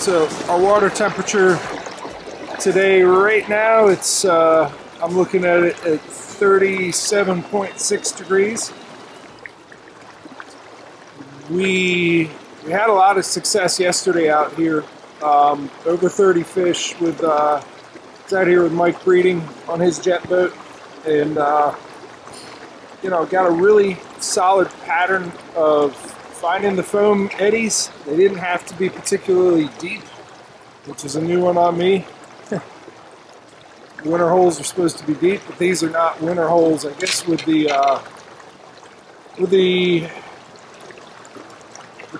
So our water temperature today, right now, it's I'm looking at it at 37.6 degrees. We had a lot of success yesterday out here. Over 30 fish with I was out here with Mike breeding on his jet boat, and you know, got a really solid pattern of finding the foam eddies. They didn't have to be particularly deep, which is a new one on me. Winter holes are supposed to be deep, but these are not winter holes. I guess with the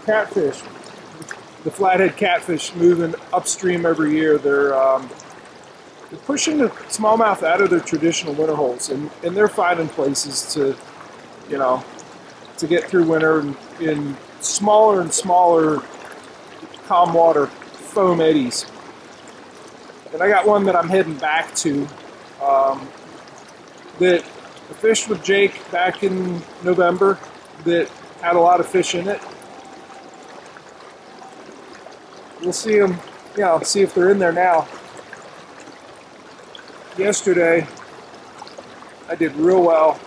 catfish, the flathead catfish moving upstream every year, they're pushing the smallmouth out of their traditional winter holes, and they're finding places to, you know, to get through winter in smaller and smaller calm water foam eddies. And I got one that I'm heading back to that I fished with Jake back in November that had a lot of fish in it. We'll see them, you know, see if they're in there now. Yesterday, I did real well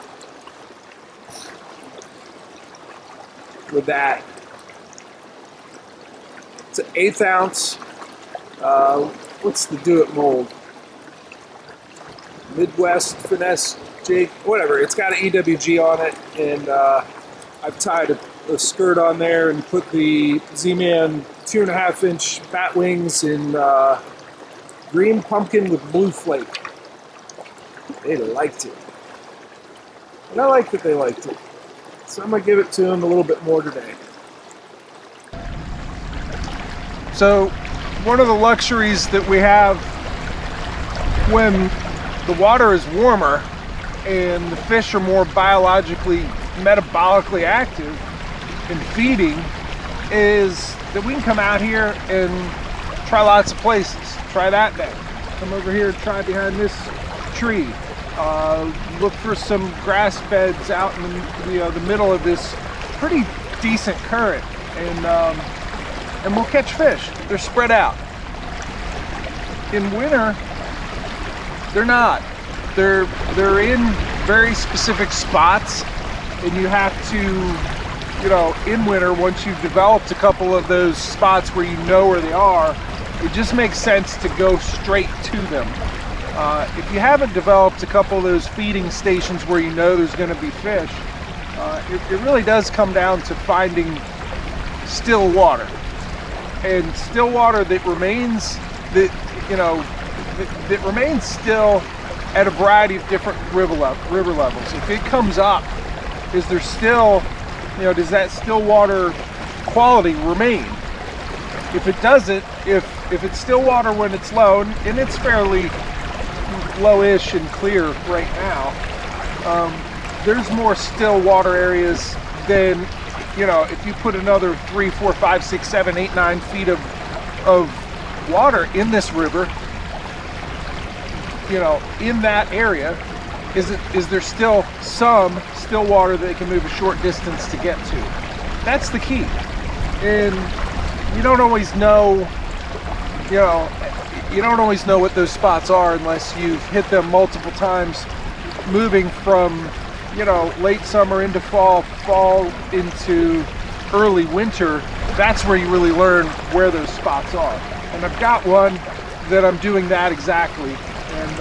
with that. It's an 1/8 ounce. What's the Do It mold? Midwest finesse Jake, whatever. It's got an EWG on it, and I've tied a skirt on there and put the Z-Man 2.5 inch bat wings in green pumpkin with blue flake. They liked it. And I like that they liked it. So I'm going to give it to them a little bit more today. So one of the luxuries that we have when the water is warmer and the fish are more biologically, metabolically active in feeding is that we can come out here and try lots of places. Try that day. Come over here and try behind this tree. Look for some grass beds out in the middle of this pretty decent current, and we'll catch fish. They're spread out. In winter, they're not. They're in very specific spots, and you have to, you know, in winter, once you've developed a couple of those spots where you know where they are, it just makes sense to go straight to them. If you haven't developed a couple of those feeding stations where you know there's going to be fish, it really does come down to finding still water, and still water that remains that remains still at a variety of different river levels. If it comes up, is there still, you know, does that still water quality remain? If it doesn't, if it's still water when it's low, and it's fairly lowish and clear right now, there's more still water areas than, you know, if you put another 3, 4, 5, 6, 7, 8, 9 feet of water in this river, you know, in that area, is there still some still water that they can move a short distance to get to? That's the key. And you don't always know, you don't always know what those spots are unless you've hit them multiple times, moving from, you know, late summer into fall into early winter. That's where you really learn where those spots are. And I've got one that I'm doing that exactly, and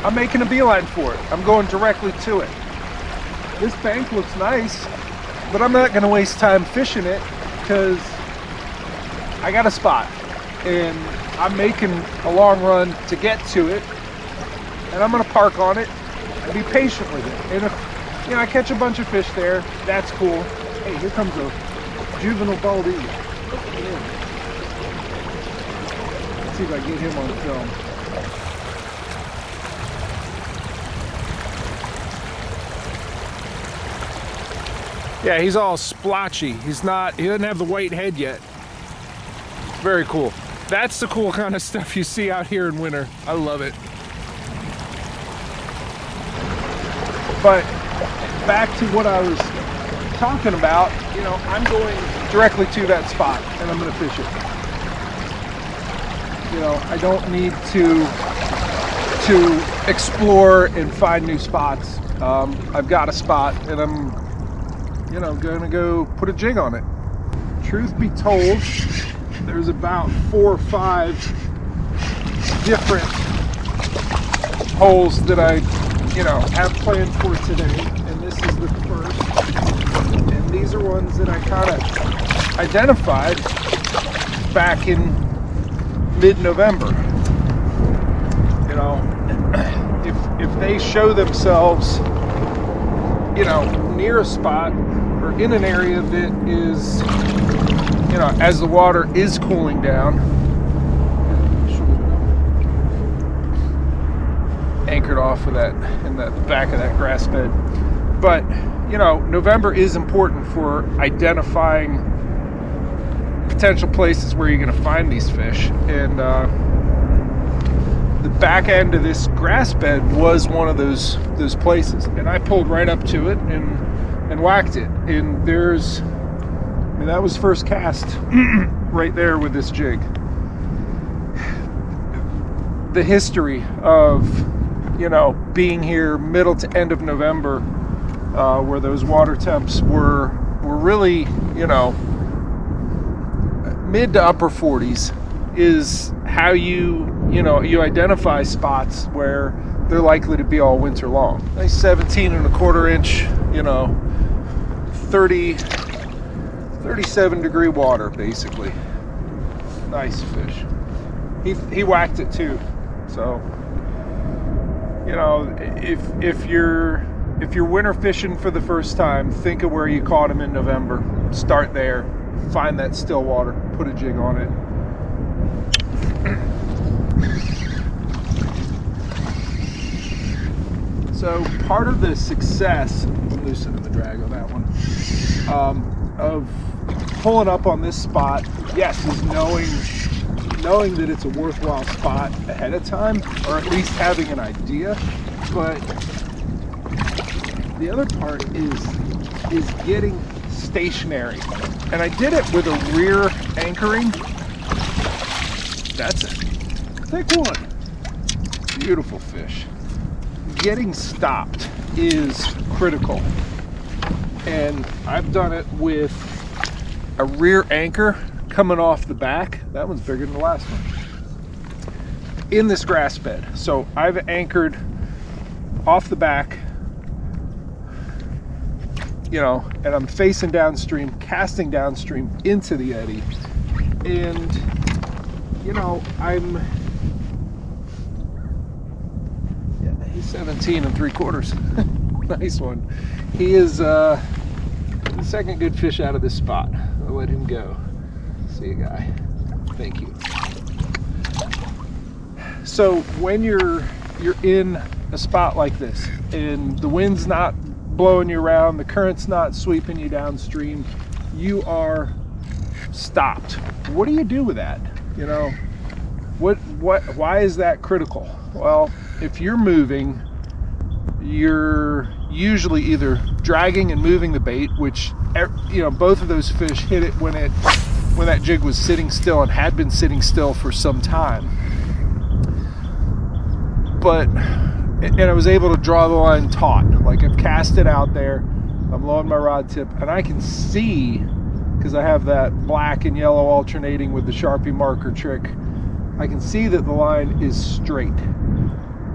I'm making a beeline for it. I'm going directly to it. This bank looks nice, but I'm not going to waste time fishing it because I got a spot, and I'm making a long run to get to it, and I'm going to park on it and be patient with it. And if, you know, I catch a bunch of fish there, that's cool. Hey, here comes a juvenile baldie. Let's see if I can get him on film. Yeah, he's all splotchy. He doesn't have the white head yet. Very cool. That's the cool kind of stuff you see out here in winter. I love it. But back to what I was talking about, you know, I'm going directly to that spot and I'm going to fish it. You know, I don't need to explore and find new spots. I've got a spot and I'm, you know, gonna go put a jig on it. Truth be told, there's about 4 or 5 different holes that I, you know, have planned for today, and this is the first. And these are ones that I kind of identified back in mid-November. You know, if they show themselves, you know, near a spot or in an area that is, you know, as the water is cooling down, anchored off of that in the back of that grass bed. But, you know, November is important for identifying potential places where you're going to find these fish. And the back end of this grass bed was one of those places, and I pulled right up to it and whacked it. And there's, I mean, that was first cast right there with this jig. The history of, you know, being here middle to end of November, where those water temps were really, you know, mid to upper 40s, is how you identify spots where they're likely to be all winter long. Nice 17¼ inch, you know, 37 degree water basically. Nice fish. He whacked it too. So, you know, if you're winter fishing for the first time, think of where you caught him in November. Start there. Find that still water. Put a jig on it. So part of the success, I'm loosening the drag on that one, of pulling up on this spot, yes, is knowing that it's a worthwhile spot ahead of time, or at least having an idea. But the other part is getting stationary. And I did it with a rear anchoring. That's a thick one. Beautiful fish. Getting stopped is critical. And I've done it with a rear anchor coming off the back. That one's bigger than the last one. In this grass bed. So I've anchored off the back, you know, and I'm facing downstream, casting downstream into the eddy. And, you know, he's 17¾ Nice one. He is the second good fish out of this spot. I'll let him go. See you, guy. Thank you. So when you're in a spot like this and the wind's not blowing you around, the current's not sweeping you downstream, you are stopped. What do you do with that? You know, why is that critical? Well, if you're moving, you're usually either dragging and moving the bait, which, you know, both of those fish hit it when that jig was sitting still and had been sitting still for some time. But, and I was able to draw the line taut. Like, I've cast it out there, I'm low on my rod tip, and I can see, because I have that black and yellow alternating with the Sharpie marker trick, I can see that the line is straight.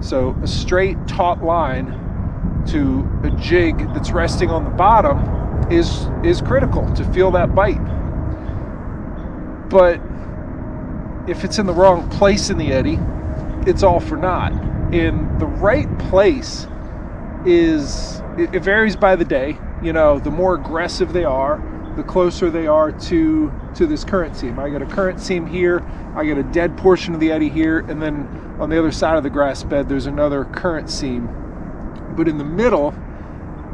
So a straight taut line to a jig that's resting on the bottom is critical to feel that bite. But if it's in the wrong place in the eddy, it's all for naught. And the right place it varies by the day. You know, the more aggressive they are, the closer they are to this current seam. I got a current seam here, I got a dead portion of the eddy here, and then on the other side of the grass bed there's another current seam. But in the middle,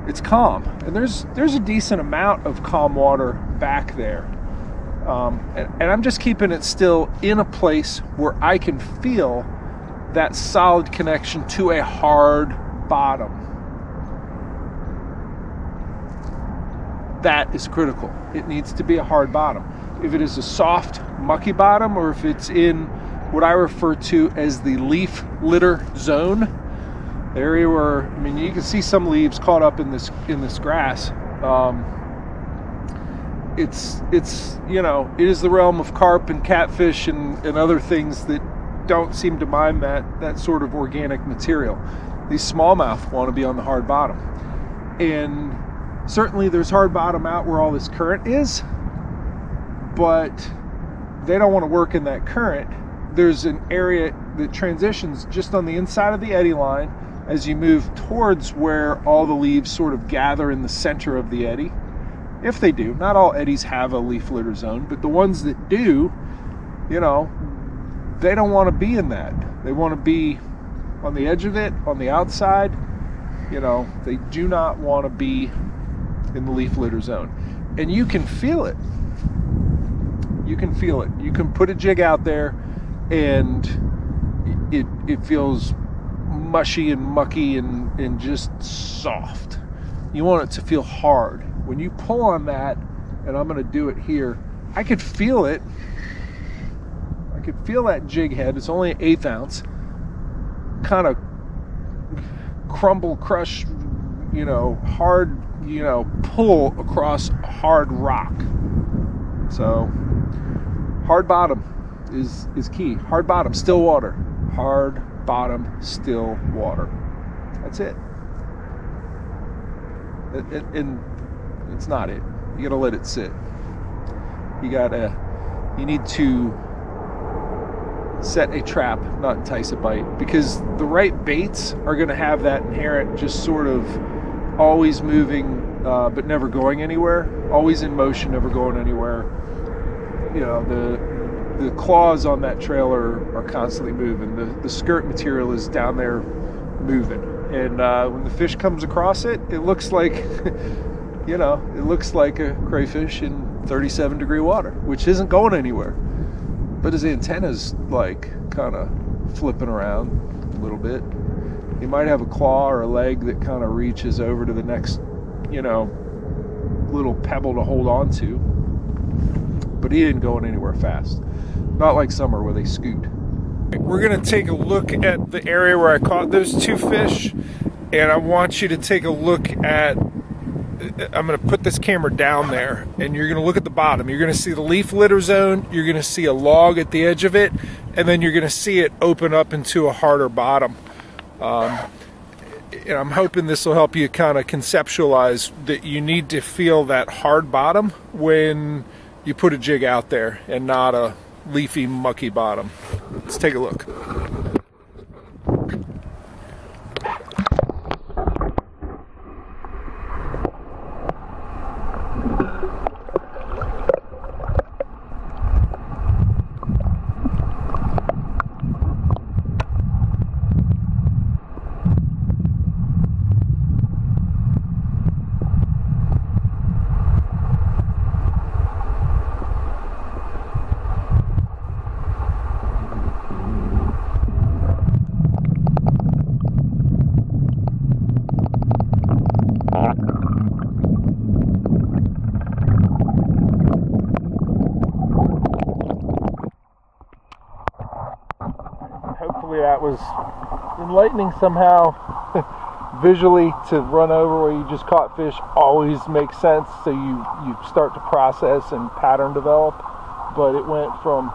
it's calm, and there's a decent amount of calm water back there. And I'm just keeping it still in a place where I can feel that solid connection to a hard bottom. That is critical. It needs to be a hard bottom. If it is a soft, mucky bottom, or if it's in what I refer to as the leaf litter zone. The area where, I mean, you can see some leaves caught up in this grass. It's you know, it is the realm of carp and catfish and other things that don't seem to mind that sort of organic material. These smallmouth want to be on the hard bottom, and certainly there's hard bottom out where all this current is, but they don't want to work in that current. There's an area that transitions just on the inside of the eddy line as you move towards where all the leaves sort of gather in the center of the eddy. If they do, not all eddies have a leaf litter zone, but the ones that do, you know, they don't want to be in that. They want to be on the edge of it, on the outside. You know, they do not want to be in the leaf litter zone. And you can feel it. You can feel it. You can put a jig out there and it feels mushy and mucky and just soft. You want it to feel hard. When you pull on that, and I'm going to do it here, I could feel it. I could feel that jig head. It's only an 1/8 ounce. Kind of crumble, crush, you know, hard, you know, pull across hard rock. So hard bottom is key. Hard bottom, still water. Hard bottom, still water. That's it. And it's not it. You gotta let it sit. You need to set a trap, not entice a bite, because the right baits are gonna have that inherent just sort of always moving, but never going anywhere. Always in motion, never going anywhere. You know, the claws on that trailer are constantly moving. The skirt material is down there moving. And when the fish comes across it, it looks like, you know, it looks like a crayfish in 37-degree water, which isn't going anywhere. But his antenna's like kind of flipping around a little bit. He might have a claw or a leg that kind of reaches over to the next, you know, little pebble to hold on to. But he ain't going anywhere fast. Not like summer where they scoot. We're gonna take a look at the area where I caught those two fish, and I want you to take a look at, I'm gonna put this camera down there, and you're gonna look at the bottom. You're gonna see the leaf litter zone, you're gonna see a log at the edge of it, and then you're gonna see it open up into a harder bottom. And I'm hoping this will help you kind of conceptualize that you need to feel that hard bottom when you put a jig out there, and not a leafy, mucky bottom. Let's take a look. Hopefully that was enlightening somehow. Visually, to run over where you just caught fish always makes sense, so you start to process and pattern develop. But it went from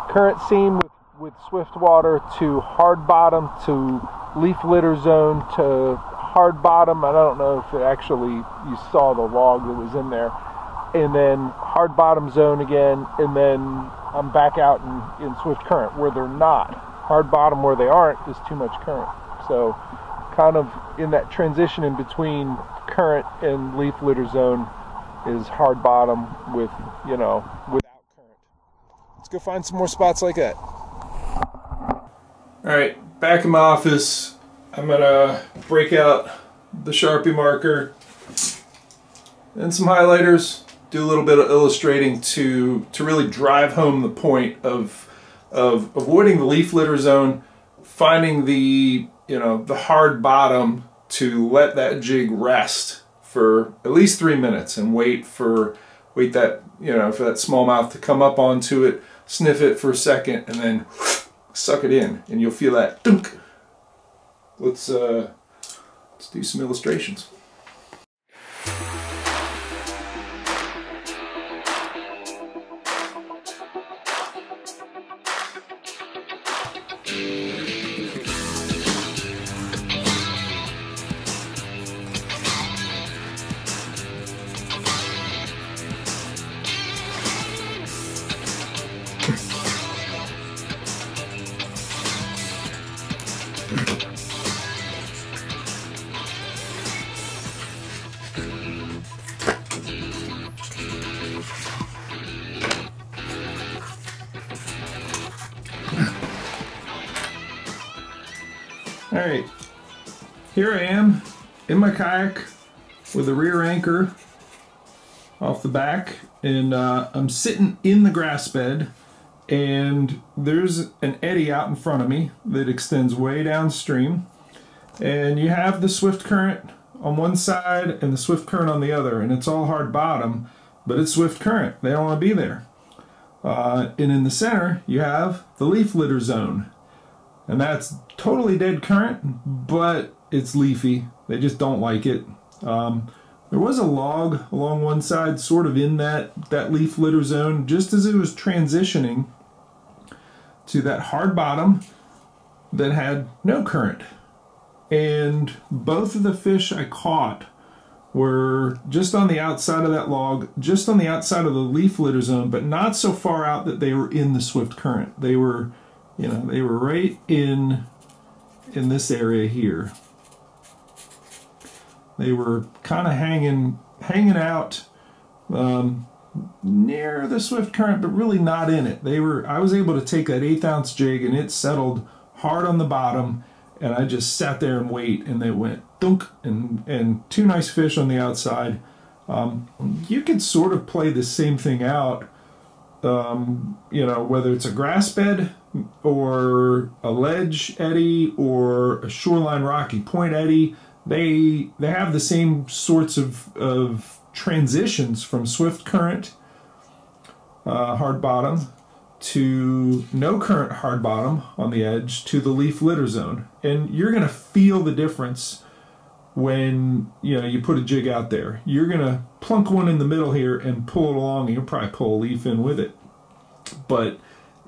current seam with swift water to hard bottom to leaf litter zone to hard bottom. I don't know if you saw the log that was in there, and then hard bottom zone again, and then I'm back out in swift current where they're not. Hard bottom where they aren't is too much current. So kind of in that transition in between current and leaf litter zone is hard bottom with, you know, without current. Let's go find some more spots like that. All right, back in my office, I'm gonna break out the Sharpie marker and some highlighters, do a little bit of illustrating to really drive home the point of avoiding the leaf litter zone, finding the, you know, the hard bottom to let that jig rest for at least 3 minutes and wait that, you know, for that smallmouth to come up onto it, sniff it for a second, and then suck it in, and you'll feel that dunk. Let's do some illustrations. Alright, here I am in my kayak with a rear anchor off the back, and I'm sitting in the grass bed, and there's an eddy out in front of me that extends way downstream, and you have the swift current on one side and the swift current on the other, and it's all hard bottom, but it's swift current. They don't want to be there. And in the center you have the leaf litter zone. And that's totally dead current, but it's leafy. They just don't like it. There was a log along one side, sort of in that leaf litter zone, just as it was transitioning to that hard bottom that had no current. And both of the fish I caught were just on the outside of that log, just on the outside of the leaf litter zone, but not so far out that they were in the swift current. They were, you know, they were right in this area here. They were kind of hanging out near the swift current, but really not in it. I was able to take that 1/8 ounce jig, and it settled hard on the bottom, and I just sat there and wait, and they went dunk, and two nice fish on the outside. You could sort of play the same thing out, you know, whether it's a grass bed or a ledge eddy or a shoreline rocky point eddy. They have the same sorts of transitions from swift current hard bottom to no current hard bottom on the edge to the leaf litter zone, and you're going to feel the difference when you put a jig out there. You're going to plunk one in the middle here and pull it along, and you'll probably pull a leaf in with it. But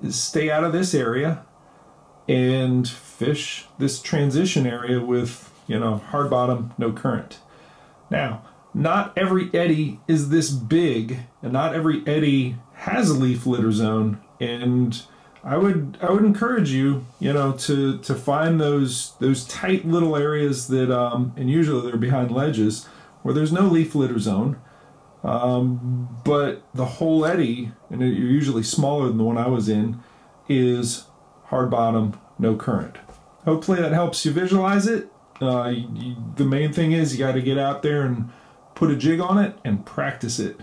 stay out of this area and fish this transition area with hard bottom, no current. Now, not every eddy is this big, and not every eddy has a leaf litter zone, and I would encourage you, to find those tight little areas that, and usually they're behind ledges, where there's no leaf litter zone, but the whole eddy, and you're usually smaller than the one I was in, is hard bottom, no current. Hopefully that helps you visualize it. The main thing is you got to get out there and put a jig on it and practice it.